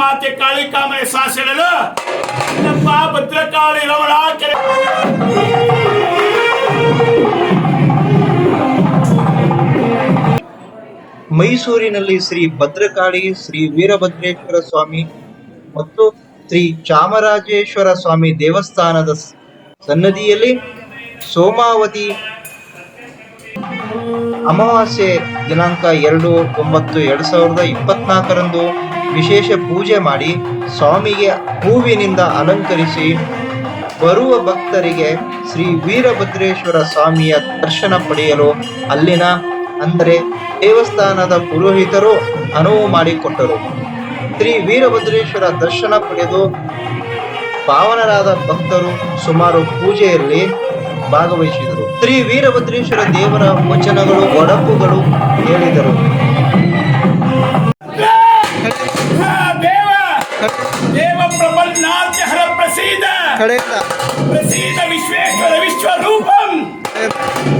ಮಾತೆ ಕಾಳಿಕಾಮನೆ ಶಾಸನಲು ನಮ್ಮ ಭದ್ರಕಾಳಿ ರಮಣ ಮೈಸೂರಿನಲ್ಲಿ ಶ್ರೀ ಭದ್ರಕಾಳಿ, ಶ್ರೀ ವೀರಭದ್ರೇಶ್ವರ ಸ್ವಾಮಿ ಮತ್ತು ಶ್ರೀ ಚಾಮರಾಜೇಶ್ವರ ಸ್ವಾಮಿ ದೇವಸ್ಥಾನದ ಸನ್ನದಿಯಲ್ಲಿ ಸೋಮಾವತಿ ಅಮಾವಾಸ್ಯೆ ದಿನಾಂಕ 2/9/2024 ವಿಶೇಷ ಪೂಜೆ ಮಾಡಿ ಸ್ವಾಮಿಗೆ ಹೂವಿನಿಂದ ಅಲಂಕರಿಸಿ ಬರುವ ಭಕ್ತರಿಗೆ ಶ್ರೀ ವೀರಭದ್ರೇಶ್ವರ ಸ್ವಾಮಿಯ ದರ್ಶನ ಪಡೆಯಲು ಅಲ್ಲಿನ ಅಂದರೆ ದೇವಸ್ಥಾನದ ಪುರೋಹಿತರು ಅನುವು ಮಾಡಿಕೊಟ್ಟರು. ಶ್ರೀ ವೀರಭದ್ರೇಶ್ವರ ದರ್ಶನ ಪಡೆದು ಪಾವನರಾದ ಭಕ್ತರು ಸುಮಾರು ಪೂಜೆಯಲ್ಲಿ ಭಾಗವಹಿಸಿದರು. ಶ್ರೀ ವೀರಭದ್ರೇಶ್ವರ ದೇವರ ವಚನಗಳು, ಒಡಪುಗಳು ಹೇಳಿದರು. ದೇವ ಪ್ರಬಲನಾಥ್ಯ ಹರ ಪ್ರಸೀದ ಪ್ರಸೀದ ವಿಶ್ವೇಶ್ವರ ವಿಶ್ವರೂಪಂ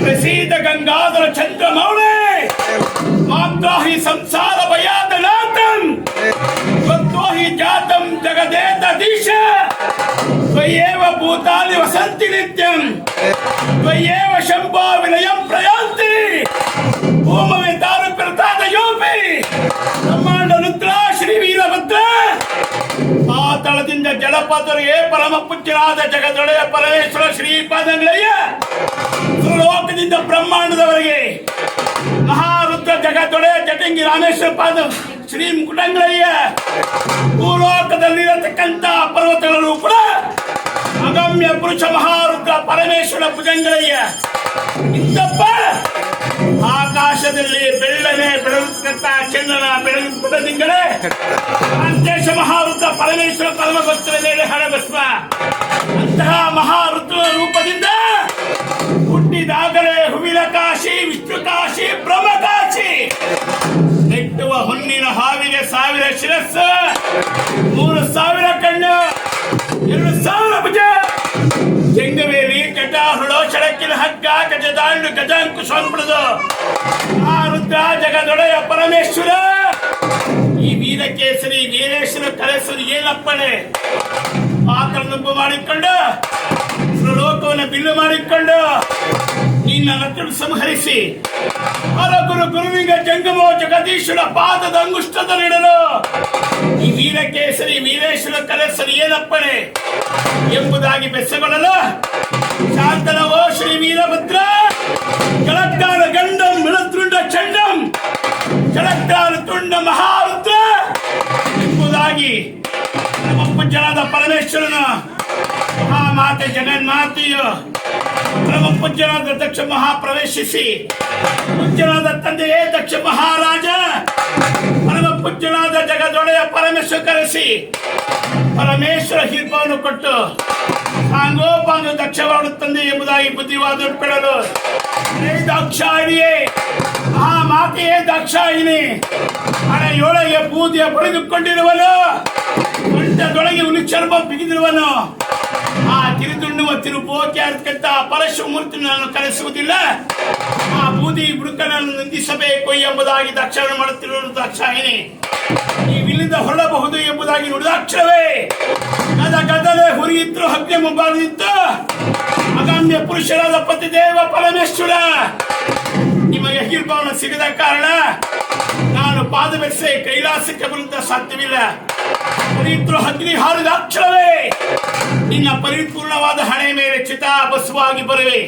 ಪ್ರಸೀದ ಗಂಗಾಧರ ಚಂದ್ರಮೌಳೆ ಮಾತ್ರಾಹಿ ಸಂಸಾರ ಭಯಾದನಾಥಂ ತ್ವತ್ವಹಿ ಜಾತಂ ಜಗದೇತದೀಶ ತ್ವಯೇವ ಭೂತಾನಿ ವಸಂತಿ ನಿತ್ಯಂ ತ್ವಯೇವ ಶಂಭೋ ವಿನಯಂ ಪ್ರಯಾಂತಿ ಓಮವೇ ದಾರು ಪ್ರತಾದ ಯೋಪಿ ಬ್ರಹ್ಮಾಂಡ ರುದ್ರ ಶ್ರೀ ವೀರಭದ್ರ ಪಾತಾಳದಿಂದ ಜಲಪಾತರಿಗೆ ಪರಮ ಪೂಜ್ಯರಾದ ಜಗದೊಡೆಯ ಪರಮೇಶ್ವರ ಶ್ರೀಪಾದಂಗಳಯ್ಯ ಲೋಕದಿಂದ ಬ್ರಹ್ಮಾಂಡದವರೆಗೆ ಮಹಾರುದ್ರ ಜಗದೊಡೆಯ ಜಟಂಗಿ ರಾಮೇಶ್ವರ ಪಾದ ಶ್ರೀ ಮುಕುಟಂಗಳಯ್ಯ ಭೂಲೋಕದಲ್ಲಿರತಕ್ಕಂಥ ಪರ್ವತಗಳು ಕೂಡ ಅಗಮ್ಯ ಪುರುಷ ಮಹಾರುದ್ರ ಪರಮೇಶ್ವರ ಭುಜಂಗಳಯ್ಯ ಇಂತಪ್ಪ ಆಕಾಶದಲ್ಲಿ ಬೆಳ್ಳನೆ ಬೆಳಗತಕ್ಕಂಥ ಚಂದ್ರನ ಬೆಳದಿಂಗಳೇ ಅಂತೇಶ ಮಹಾರುದ್ರ ಪರಮೇಶ್ವರ ಪರಮಭಕ್ತರ ಮೇಲೆ ಹಣಭಸ್ಮ ಅಂತಹ ಮಹಾರುದ್ರ ರೂಪದಿಂದ ಹುಟ್ಟಿದಾಗಲೇ ಹೂವಿನ ಕಾಶಿ, ವಿಷ್ಣು ಕಾಶಿ, ಬ್ರಹ್ಮ ಕಾಶಿ, ನೆಟ್ಟುವ ಹೊನ್ನಿನ ಹಾವಿಗೆ 1000 ಶಿರಸ್ಸು, 3000 ಕಣ್ಣು, 2000 ಭುಜ, ಜಂಗವೇಲಿ ಜಟ ಹುಳು ಚಳಕಿನ ಹಗ್ಗ ಗಜದಾಂಡು ಗಜಾಂಕುಶಾನ್ಬಿಡದು ಆ ರುದ್ರ ಜಗದೊಡೆಯ ಪರಮೇಶ್ವರ ಈ ವೀರಕೇಸರಿ ವೀರೇಶ್ವರ ಕಲೆಸರಿ ಏನಪ್ಪಣೆ ಮಾತನ್ನು ಮಾಡಿಕೊಂಡು ಲೋಕವನ್ನು ಬಿಲ್ಲು ಮಾಡಿಕೊಂಡು ನಿನ್ನ ನಕ್ಕಳು ಸಂಹರಿಸಿ ಹರಗುರು ಗುರುವಿಗೆ ಜಂಗಮೋ ಜಗದೀಶ್ವರ ಪಾದದ ಅಂಗುಷ್ಟದಲ್ಲಿಡಲು ಈ ವೀರಕೇಸರಿ ವೀರೇಶ್ವರ ಕಲೆಸರಿ ಏನಪ್ಪಣೆ ಎಂಬುದಾಗಿ ಬೆಸಗೊಳ್ಳಲು ಶಾಂತನವೋ ಶ್ರೀ ವೀರಭದ್ರ ಜಲಕ್ಕಾರ ಗಂಡಂ ಮಿಳತೃಂಡ ಚಂಡಂ ಜಲಕ್ಕಾರ ತುಂಡ ಮಹಾರುದ್ರ ಎಂಬುದಾಗಿ ನಮ್ಮ ಪೂಜ್ಯನಾದ ಪರಮೇಶ್ವರನ ಮಹಾಮಾತೆ ಜಗನ್ಮಾತೆಯು ಪರಮ ಪೂಜ್ಯನಾದ ದಕ್ಷ ಮಹಾಪ್ರವೇಶಿಸಿ ಪೂಜ್ಯನಾದ ತಂದೆಯೇ ದಕ್ಷ ಮಹಾರಾಜ ಪರಮ ಪೂಜ್ಯನಾದ ಜಗದೊಡೆಯ ಪರಮೇಶ್ವರ ಕರೆಸಿ ಪರಮೇಶ್ವರ ಹಿರ್ಪವನ್ನು ಕೊಟ್ಟು ಸಾಂಗೋಪಾಂಗ ದಕ್ಷವಾಡು ತಂದೆ ಎಂಬುದಾಗಿ ಬುದ್ಧಿವಾದ ಬಿಡಲು ದಾಕ್ಷಾಯಿನಿಯೇ ಆ ಮಾತೆಯೇ ದಾಕ್ಷಾಯಿನಿ ಹಣೆಯೊಳಗೆ ಬೂದಿಯ ಬಳಿದುಕೊಂಡಿರುವನು ಕಂಠದೊಳಗೆ ಹುಲಿ ಚರ್ಮ ಬಿಗಿದಿರುವನು ಆ ತಿರುದುಣ್ಣುವ ತಿರುಪೋಕೆ ಅಂತಕ್ಕಂಥ ಪರಶುಮೂರ್ತಿ ನಾನು ಕರೆಸುವುದಿಲ್ಲ ಆ ಬೂದಿ ಬುಡುಕನನ್ನು ನಿಂದಿಸಬೇಕು ಎಂಬುದಾಗಿ ದಕ್ಷಿಣ ಮಾಡುತ್ತಿರುವ ದಾಕ್ಷಾಯಿನಿ ನೀವಿಲ್ಲಿಂದ ಹೊರಡಬಹುದು ಎಂಬುದಾಗಿ ನುಡಿದಾಕ್ಷರವೇ ಗದಲೆ ಹುರಿಯಿದ್ರು ಹಗ್ಗ ಮುಂಬಾಗಿತ್ತು ಅಗಮ್ಯ ಪುರುಷರಾದ ಪತಿದೇವ ಪರಮೇಶ್ವರ ನಿಮಗೆ ಹಿರ್ಭವನ ಸಿಗದ ಕಾರಣ ನಾನು ಪಾದ ಬೆರೆಸಿ ಕೈಲಾಸಕ್ಕೆ ಬರುವಂತ ಸಾಧ್ಯವಿಲ್ಲ. ಪರಿತ್ರು ಅಗ್ನಿ ಹಾರಿದ ಅಕ್ಷರವೇ ನಿನ್ನ ಪರಿಪೂರ್ಣವಾದ ಹಣೆ ಮೇಲೆ ಚಿತಾಭಸ್ಮವಾಗಿ ಬರುವೆ.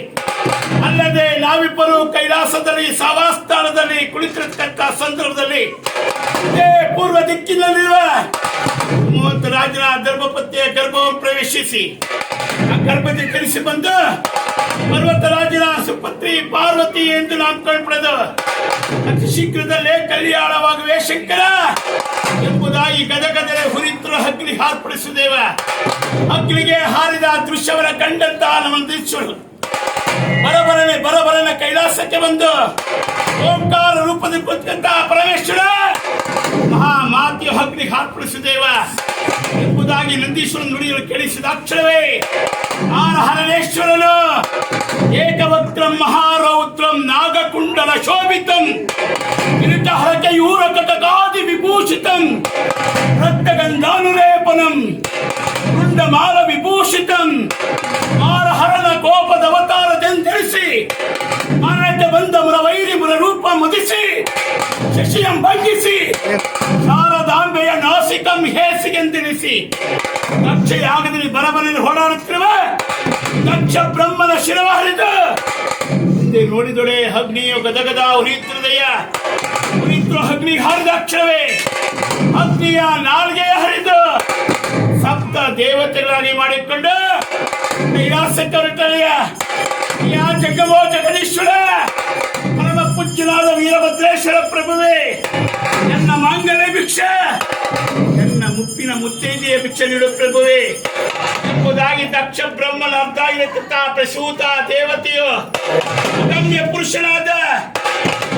ಅಲ್ಲದೆ ನಾವಿಬ್ಬರು ಕೈಲಾಸದಲ್ಲಿ ಸಾವಾಸ್ಥಾನದಲ್ಲಿ ಕುಳಿತಿರತಕ್ಕಂಥ ಸಂದರ್ಭದಲ್ಲಿ ಪೂರ್ವ ದಿಕ್ಕಿನಲ್ಲಿರುವ 30 ರಾಜನ ಧರ್ಮಪತ್ನಿಯ ಗರ್ಭವನ್ನು ಪ್ರವೇಶಿಸಿ ಆ ಗರ್ಭದಲ್ಲಿ ಕಳಿಸಿ ಬಂದು ಪರ್ವತರಾಜನ ಸುಪತ್ನಿ ಪಾರ್ವತಿ ಎಂದು ನಾಮಕರಣ ಪಡೆದು ಅತಿ ಶೀಘ್ರದಲ್ಲೇ ಕಲ್ಯಾಣವಾಗುವೆ ಶಂಕರ ಎಂಬುದಾಗಿ ಗದಗದರೆ ಹುರಿತ್ರ ಅಗ್ನಿ ಹಾರ್ಪಡಿಸುದೇವ. ಅಗ್ನಿಗೆ ಹಾರಿದ ದೃಶ್ಯವರ ಕಂಡಂತ ನಮ್ಮಂದೀಶ್ವರು ಬರಬರನೆ ಕೈಲಾಸಕ್ಕೆ ಬಂದು ಓಂಕಾರ ರೂಪದಲ್ಲಿ ಕುಳಿತಂತ ಪರಮೇಶ್ವರ ಮಹಾಮಾತೆಯ ಅಗ್ನಿ ಹಾರ್ಪಡಿಸುದೇವ ಎಂಬುದಾಗಿ ನಂದೀಶ್ವರ ನುಡಿಯಲು ಕೇಳಿಸಿದ ಅಕ್ಷರವೇ ಹರನೇಶ್ವರನು ಏಕವಕ್ತ್ರಂ ಮಹಾರೌದ್ರಂ ನಾಗಕುಂಡಲ ಶೋಭಿತಂ ಕಿರೀಟ ಹರಕೆ ಯೂರ ಕಟಕಾದಿ ವಿಭೂಷ ಭೂಷಿತಂ ರಕ್ತಗಂಧಾನುಲೇಪನಂ ವೃಂದಮಾಲ ವಿಭೂಷಿತಂ ಮಾರಹರಣ ಕೋಪದ ಅವತಾರದೆಂದೆನಿಸಿ ಮನಕ್ಕೆ ಬಂದ ಮುರವೈರಿ ಮುರ ರೂಪ ಮುದಿಸಿ ಶಶಿಯಂ ಭಂಗಿಸಿ ಶಾರದಾಂಬೆಯ ನಾಸಿಕಂ ಹೇಸಿಗೆಂದೆನಿಸಿ ದಕ್ಷ ಯಾಗದಲ್ಲಿ ಬರಬರಲ್ಲಿ ಓಡಾಡುತ್ತಿರುವ ದಕ್ಷ ಬ್ರಹ್ಮನ ಶಿರವ ಹರಿದು ಮುಂದೆ ನೋಡಿದೊಡೆ ಅಗ್ನಿಯು ಗದಗದ ಉರಿಯುತ್ತಿರುದೆಯ ಉರಿಯುತ್ತಿರುವ ಅಗ್ನಿ ಹರಿದ ಅಕ್ಷರವೇ ಅಗ್ನಿಯ ನಾಲ್ಗೆಯ ಹರಿದು ಸಪ್ತ ದೇವತೆಗಳಾಗಿ ಮಾಡಿಕೊಂಡು ಕೈಲಾಸಕ್ಕೆ ಹೊರಟಳೆಯ ಯಾ ಜಗವೋ ಜಗದೀಶ್ವರ ಪರಮ ಪೂಜ್ಯನಾದ ವೀರಭದ್ರೇಶ್ವರ ಪ್ರಭುವೇ ನನ್ನ ಮಾಂಗಲ್ಯ ಭಿಕ್ಷೆ ನನ್ನ ಮುಪ್ಪಿನ ಮುತ್ತೈದೆಯ ಭಿಕ್ಷೆ ನೀಡು ಪ್ರಭುವೇ ಎಂಬುದಾಗಿ ದಕ್ಷ ಬ್ರಹ್ಮನ ಅರ್ಥ ಆಗಿರತಕ್ಕ ಪ್ರಸೂತ ದೇವತೆಯು ಗಮ್ಯ ಪುರುಷನಾದ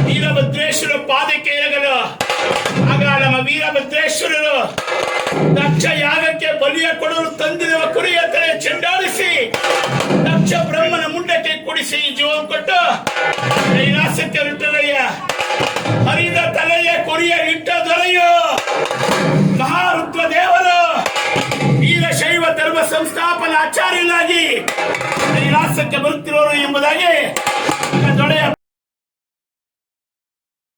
ವೀರಭದ್ರೇಶ್ವರ ಪಾದಕ್ಕೆ ಎರಗಲು ಆಗ ನಮ್ಮ ವೀರಭದ್ರೇಶ್ವರರು ದಕ್ಷ ಯಾಗಕ್ಕೆ ಬಲಿಯ ಕೊಡಲು ತಂದಿರುವ ಕುರಿಯ ತಲೆ ಚೆಂಡಾಡಿಸಿ ದಕ್ಷ ಬ್ರಹ್ಮನ ಮುಂಡಕ್ಕೆ ಕೊಡಿಸಿ ಜೀವ ಕೊಟ್ಟು ಕೈಲಾಸಕ್ಕೆ ಹೊರಟರಯ್ಯ ಹರಿದ ತಲೆಯ ಕೊರಿಯ ಇಟ್ಟ ದೊರೆಯು ಮಹಾರುದ್ರ ದೇವರು ವೀರಶೈವ ಧರ್ಮ ಸಂಸ್ಥಾಪನಾ ಆಚಾರ್ಯನಾಗಿ ಕೈಲಾಸಕ್ಕೆ ಬರುತ್ತಿರೋರು ಎಂಬುದಾಗಿ ದೊರೆಯ